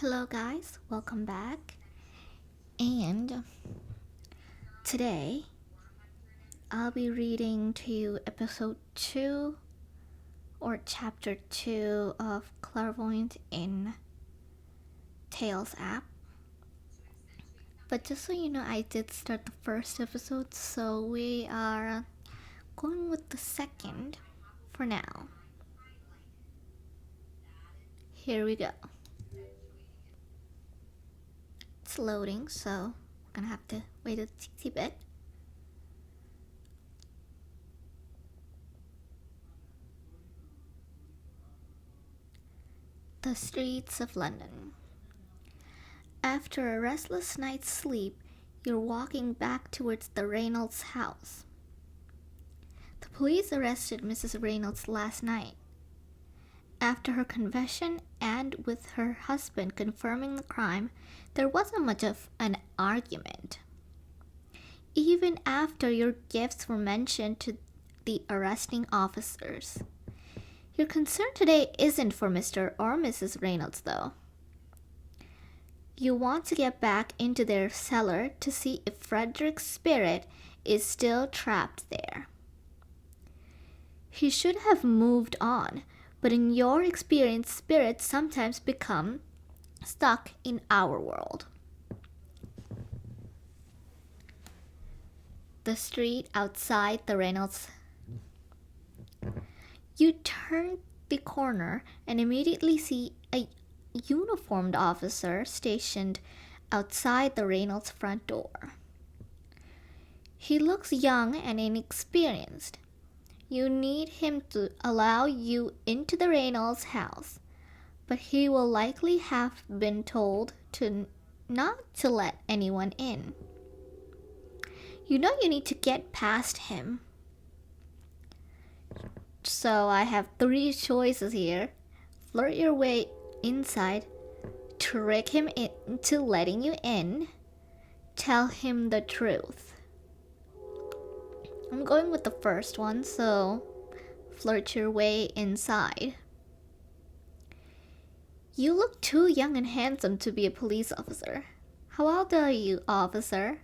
Hello, guys, welcome back. And today I'll be reading to you episode 2 or chapter 2 of Clarvoyent in Tales app. But just so you know, I did start the first episode, so we are going with the second for now. Here we go. It's loading, so we're gonna have to wait a teensy bit. The streets of London. After a restless night's sleep, you're walking back towards the Reynolds house. The police arrested Mrs. Reynolds last night. After her confession and with her husband confirming the crime, there wasn't much of an argument. Even after your gifts were mentioned to the arresting officers. Your concern today isn't for Mr. or Mrs. Reynolds, though. You want to get back into their cellar to see if Frederick's spirit is still trapped there. He should have moved on, but in your experience, spirits sometimes become stuck in our world. The street outside the Reynolds. You turn the corner and immediately see a uniformed officer stationed outside the Reynolds front door. He looks young and inexperienced. You need him to allow you into the Reynolds house, but he will likely have been told to not to let anyone in. You know you need to get past him. So I have 3 choices here. Flirt your way inside, trick him into letting you in, tell him the truth. I'm going with the first one, so flirt your way inside. You look too young and handsome to be a police officer. How old are you, officer?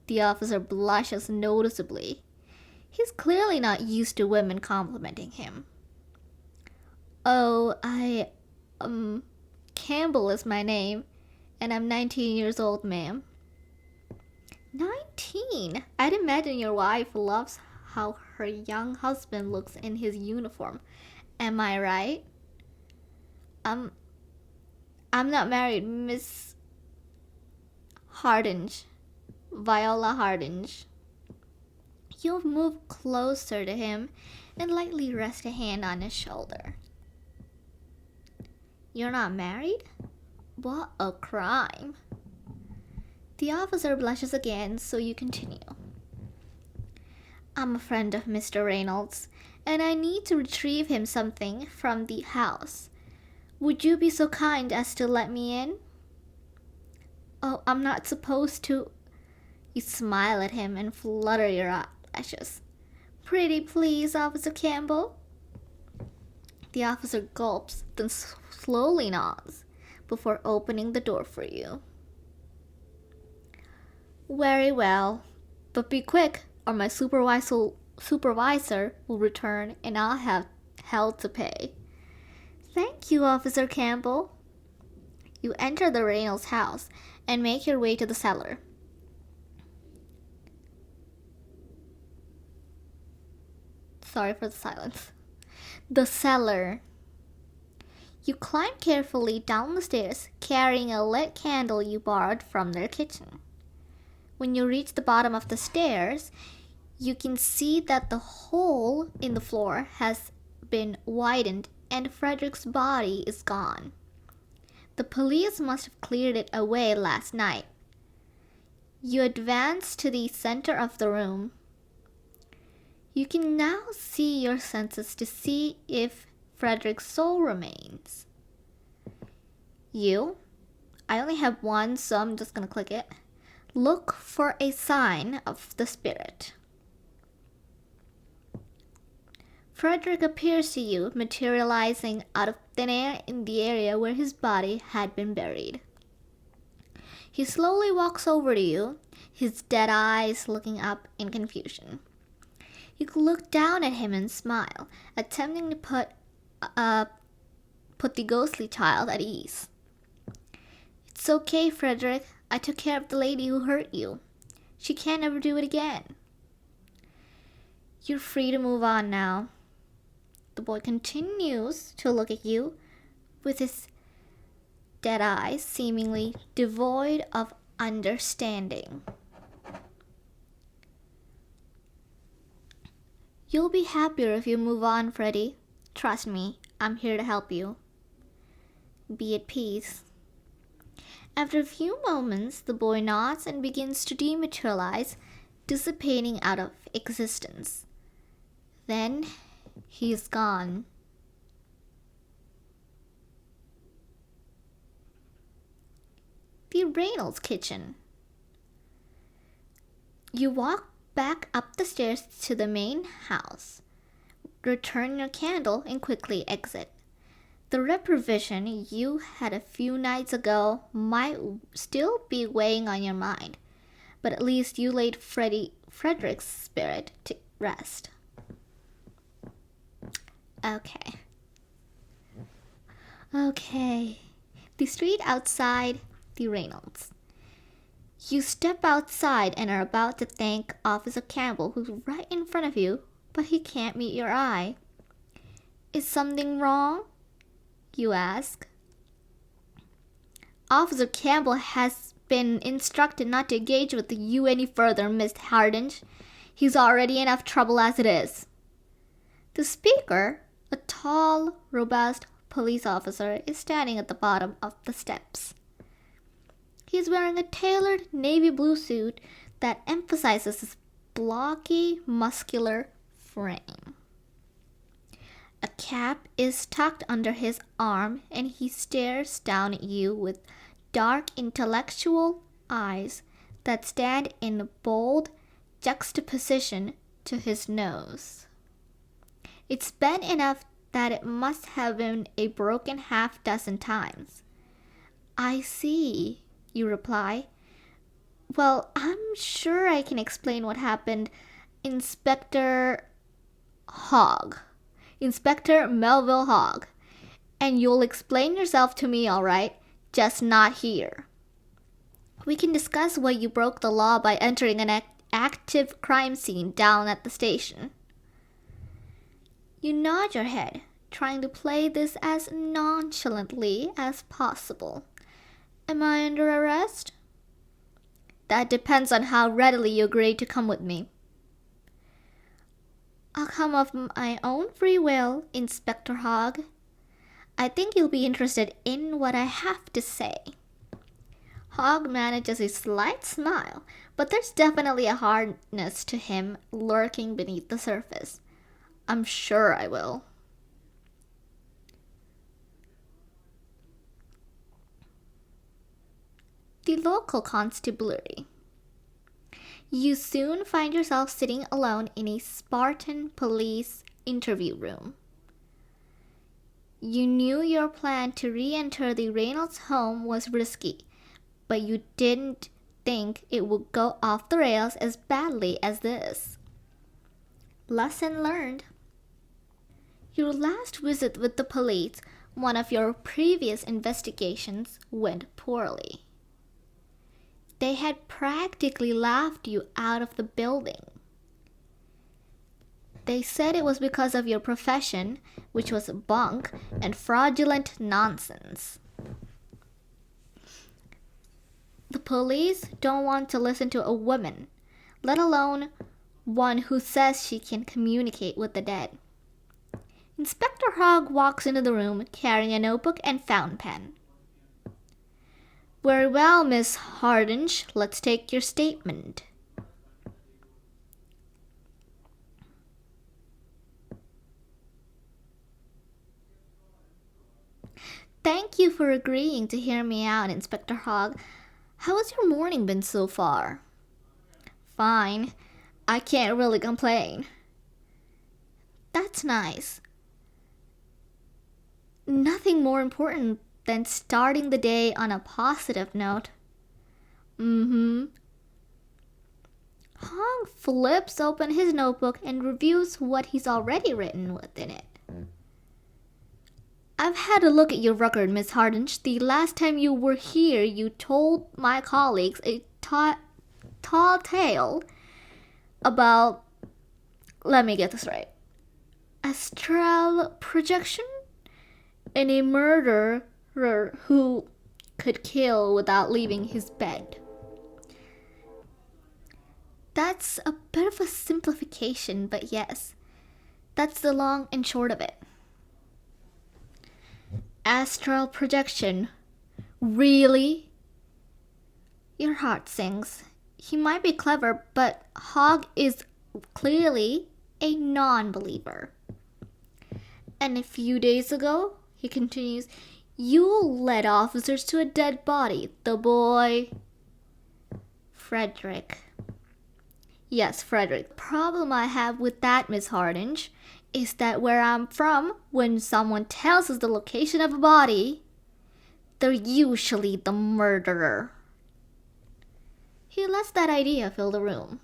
The officer blushes noticeably. He's clearly not used to women complimenting him. Oh, Campbell is my name, and I'm 19 years old, ma'am. 19? I'd imagine your wife loves how her young husband looks in his uniform. Am I right? I'm not married, Miss Hardinge. Viola Hardinge. You'll move closer to him and lightly rest a hand on his shoulder. You're not married? What a crime. The officer blushes again, so you continue. I'm a friend of Mr. Reynolds, and I need to retrieve him something from the house. Would you be so kind as to let me in? Oh, I'm not supposed to. You smile at him and flutter your eyelashes. Pretty please, Officer Campbell. The officer gulps, then slowly nods before opening the door for you. Very well, but be quick or my supervisor will return and I'll have hell to pay. Thank you, Officer Campbell. You enter the Reynolds house and make your way to the cellar. Sorry for the silence. The cellar. You climb carefully down the stairs, carrying a lit candle you borrowed from their kitchen. When you reach the bottom of the stairs, you can see that the hole in the floor has been widened and Frederick's body is gone. The police must have cleared it away last night. You advance to the center of the room. You can now see your senses to see if Frederick's soul remains. I only have one, so I'm just gonna click it. Look for a sign of the spirit. Frederick appears to you, materializing out of thin air in the area where his body had been buried. He slowly walks over to you, his dead eyes looking up in confusion. You look down at him and smile, attempting to put the ghostly child at ease. It's okay, Frederick. I took care of the lady who hurt you. She can't ever do it again. You're free to move on now. The boy continues to look at you with his dead eyes seemingly devoid of understanding. You'll be happier if you move on, Freddy. Trust me, I'm here to help you. Be at peace. After a few moments, the boy nods and begins to dematerialize, dissipating out of existence. Then, he's gone. The Reynolds kitchen. You walk back up the stairs to the main house. Return your candle and quickly exit. The reprovision you had a few nights ago might still be weighing on your mind, but at least you laid Frederick's spirit to rest. Okay. The street outside the Reynolds. You step outside and are about to thank Officer Campbell, who's right in front of you, but he can't meet your eye. Is something wrong? You ask. Officer Campbell has been instructed not to engage with you any further, Miss Hardinge. He's already enough trouble as it is. The speaker, a tall, robust police officer, is standing at the bottom of the steps. He's wearing a tailored navy blue suit that emphasizes his blocky, muscular frame. A cap is tucked under his arm, and he stares down at you with dark, intellectual eyes that stand in bold juxtaposition to his nose. It's bent enough that it must have been a broken half-dozen times. I see, you reply. Well, I'm sure I can explain what happened. Inspector Melville Hogg. And you'll explain yourself to me, all right? Just not here. We can discuss why you broke the law by entering an active crime scene down at the station. You nod your head, trying to play this as nonchalantly as possible. Am I under arrest? That depends on how readily you agree to come with me. I'll come of my own free will, Inspector Hogg. I think you'll be interested in what I have to say. Hogg manages a slight smile, but there's definitely a hardness to him lurking beneath the surface. I'm sure I will. The local constabulary. You soon find yourself sitting alone in a Spartan police interview room. You knew your plan to re-enter the Reynolds home was risky, but you didn't think it would go off the rails as badly as this. Lesson learned. Your last visit with the police, one of your previous investigations, went poorly. They had practically laughed you out of the building. They said it was because of your profession, which was bunk and fraudulent nonsense. The police don't want to listen to a woman, let alone one who says she can communicate with the dead. Inspector Hogg walks into the room carrying a notebook and fountain pen. Very well, Miss Hardinge, let's take your statement. Thank you for agreeing to hear me out, Inspector Hogg. How has your morning been so far? Fine. I can't really complain. That's nice. Nothing more important than starting the day on a positive note. Hong flips open his notebook and reviews what he's already written within it. I've had a look at your record, Miss Hardinge. The last time you were here, you told my colleagues a tall tale about, let me get this right, astral projection and a murderer who could kill without leaving his bed. That's a bit of a simplification, but yes, that's the long and short of it. Astral projection. Really? Your heart sings. He might be clever, but Hogg is clearly a non-believer. And a few days ago, he continues, you led officers to a dead body. The boy... Frederick. Yes, Frederick. The problem I have with that, Miss Hardinge, is that where I'm from, when someone tells us the location of a body, they're usually the murderer. He lets that idea fill the room.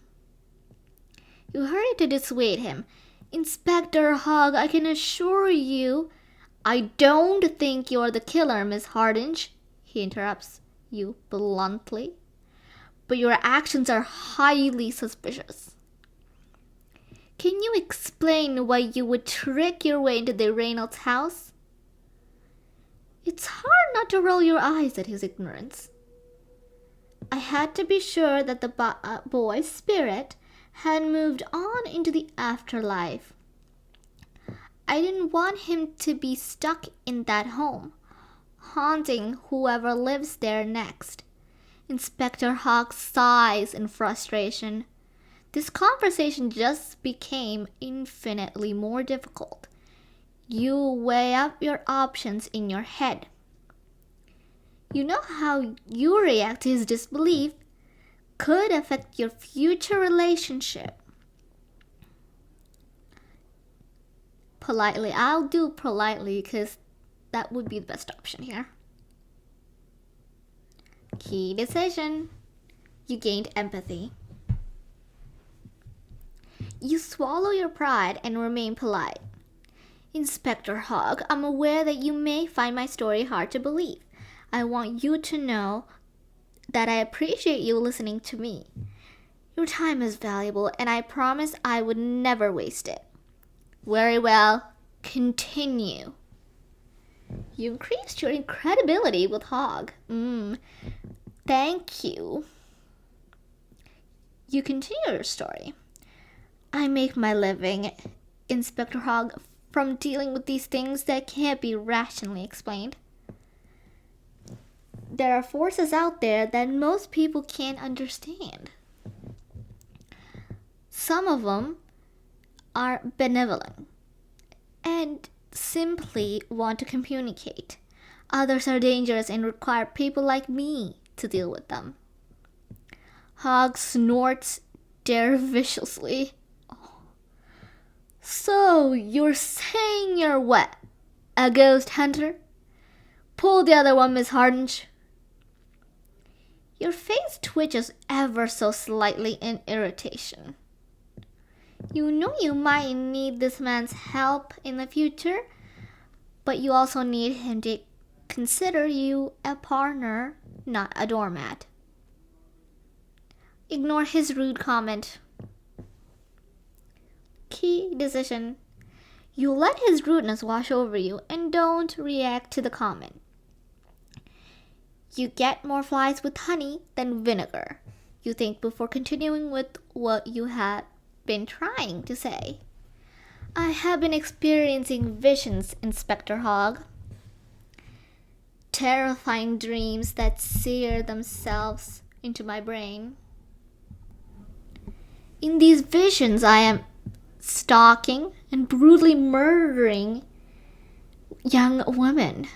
You hurry to dissuade him. Inspector Hogg, I can assure you, I don't think you're the killer, Miss Hardinge, he interrupts you bluntly. But your actions are highly suspicious. Can you explain why you would trick your way into the Reynolds house? It's hard not to roll your eyes at his ignorance. I had to be sure that the boy's spirit had moved on into the afterlife. I didn't want him to be stuck in that home, haunting whoever lives there next. Inspector Hogg sighs in frustration. This conversation just became infinitely more difficult. You weigh up your options in your head. You know how you react to his disbelief could affect your future relationship. Politely, I'll do politely because that would be the best option here. Key decision. You gained empathy. You swallow your pride and remain polite. Inspector Hogg, I'm aware that you may find my story hard to believe. I want you to know that I appreciate you listening to me. Your time is valuable, and I promise I would never waste it. Very well. Continue. You increased your credibility with Hogg. Thank you. You continue your story. I make my living, Inspector Hogg, from dealing with these things that can't be rationally explained. There are forces out there that most people can't understand. Some of them are benevolent and simply want to communicate. Others are dangerous and require people like me to deal with them. Hogg snorts viciously. So, you're saying you're what? A ghost hunter? Pull the other one, Miss Hardinge. Your face twitches ever so slightly in irritation. You know you might need this man's help in the future, but you also need him to consider you a partner, not a doormat. Ignore his rude comment. Key decision. You let his rudeness wash over you and don't react to the comment. You get more flies with honey than vinegar. You think before continuing with what you had been trying to say. I have been experiencing visions, Inspector Hogg. Terrifying dreams that sear themselves into my brain. In these visions, I am stalking and brutally murdering young women.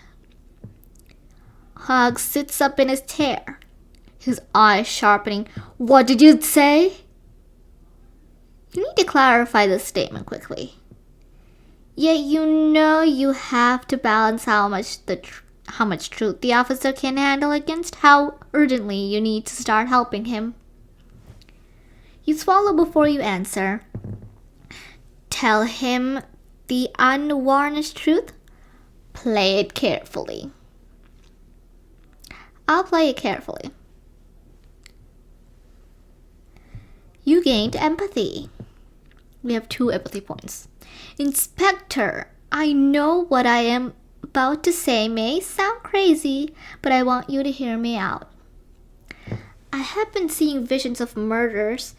Hogg sits up in his chair, his eyes sharpening. What did you say? You need to clarify this statement quickly. Yet you know you have to balance how much truth the officer can handle against how urgently you need to start helping him. You swallow before you answer. Tell him the unvarnished truth. Play it carefully. I'll play it carefully. You gained empathy. We have 2 empathy points. Inspector, I know what I am about to say may sound crazy, but I want you to hear me out. I have been seeing visions of murders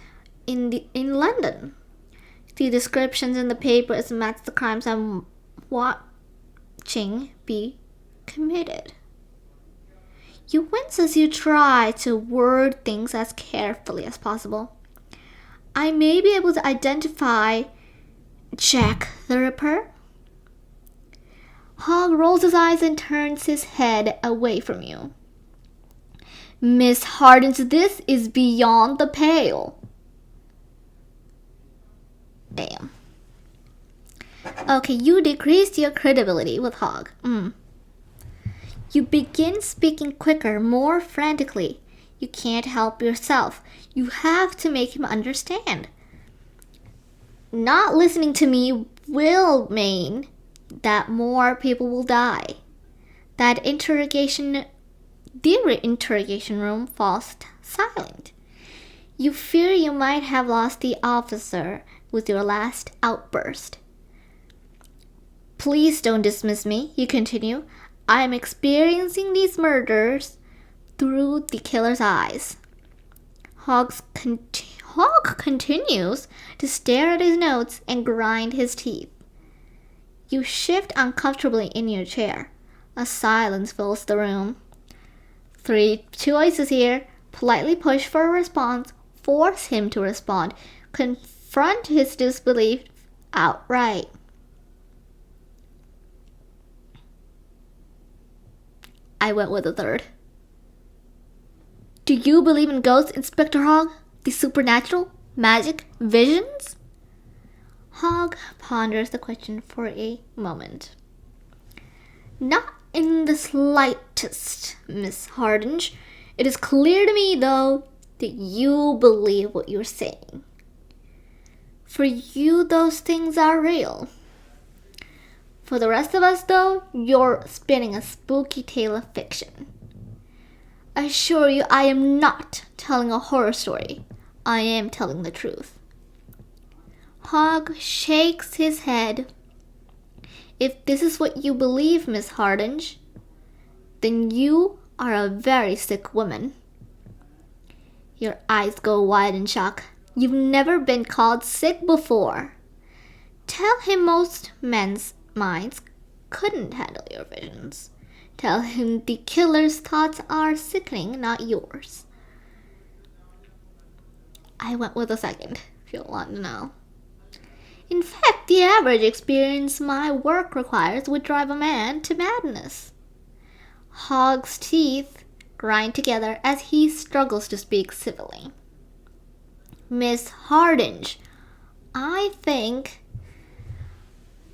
in London. The descriptions in the papers match the crimes I'm watching be committed. You wince as you try to word things as carefully as possible. I may be able to identify Jack the Ripper. Hogg rolls his eyes and turns his head away from you. Miss Hardinge, this is beyond the pale. Damn. Okay, you decreased your credibility with Hogg. You begin speaking quicker, more frantically. You can't help yourself. You have to make him understand. Not listening to me will mean that more people will die. The interrogation room falls silent. You fear you might have lost the officer with your last outburst. Please don't dismiss me, you continue. I am experiencing these murders through the killer's eyes. Hogg continues to stare at his notes and grind his teeth. You shift uncomfortably in your chair. A silence fills the room. 3 choices here. Politely push for a response, force him to respond, confront his disbelief outright. I went with the 3rd. Do you believe in ghosts, Inspector Hogg? The supernatural? Magic? Visions? Hogg ponders the question for a moment. Not in the slightest, Miss Hardinge. It is clear to me, though, that you believe what you're saying. For you, those things are real. For the rest of us, though, you're spinning a spooky tale of fiction. I assure you I am not telling a horror story. I am telling the truth. Hogg shakes his head. If this is what you believe, Miss Hardinge, then you are a very sick woman. Your eyes go wide in shock. You've never been called sick before. Tell him most men's minds couldn't handle your visions. Tell him the killer's thoughts are sickening, not yours. I went with the 2nd, if you want to know. In fact, the average experience my work requires would drive a man to madness. Hogg's teeth grind together as he struggles to speak civilly. Miss Hardinge, I think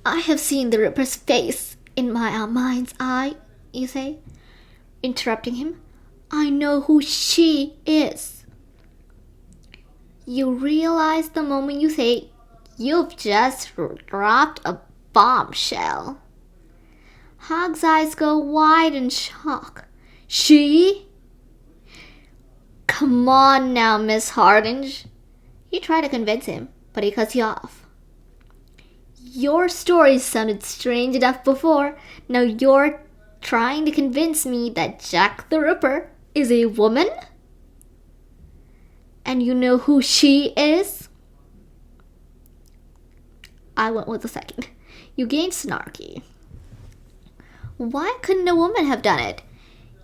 I have seen the Ripper's face in my mind's eye, you say, interrupting him. I know who she is. You realize the moment you say, you've just dropped a bombshell. Hogg's eyes go wide in shock. She? Come on now, Miss Hardinge. You try to convince him, but he cuts you off. Your story sounded strange enough before. Now you're trying to convince me that Jack the Ripper is a woman? And you know who she is? I went with the 2nd. You gained snarky. Why couldn't a woman have done it?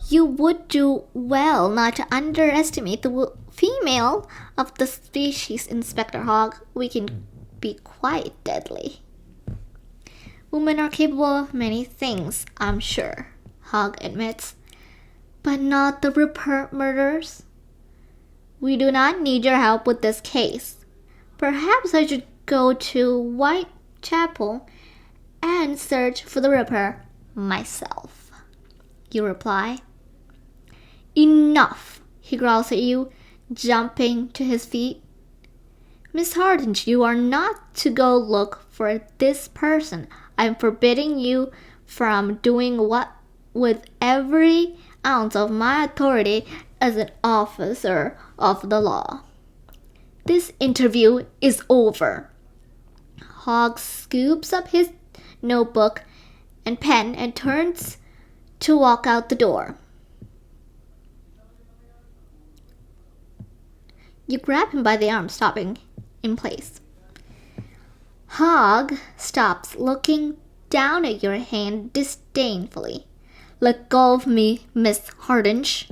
You would do well not to underestimate the female of the species, Inspector Hogg. We can be quite deadly. Women are capable of many things, I'm sure, Hogg admits. But not the Ripper murders. We do not need your help with this case. Perhaps I should go to Whitechapel and search for the Ripper myself. You reply. Enough, he growls at you, jumping to his feet. Miss Hardinge, you are not to go look for this person. I am forbidding you from doing what with every ounce of my authority as an officer of the law. This interview is over. Hogg scoops up his notebook and pen and turns to walk out the door. You grab him by the arm, stopping in place. Hogg stops, looking down at your hand disdainfully. Let go of me, Miss Hardinge.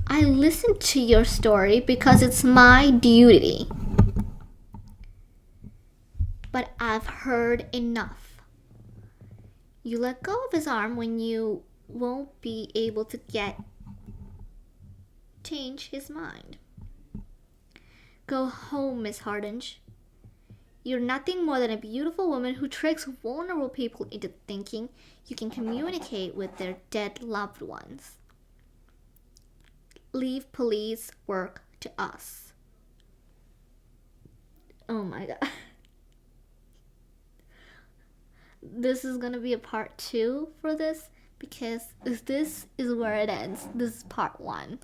I listen to your story because it's my duty. But I've heard enough. You let go of his arm when you won't be able to change his mind. Go home, Miss Hardinge. You're nothing more than a beautiful woman who tricks vulnerable people into thinking you can communicate with their dead loved ones. Leave police work to us. Oh my god. This is gonna be a part 2 for this because this is where it ends. This is part 1.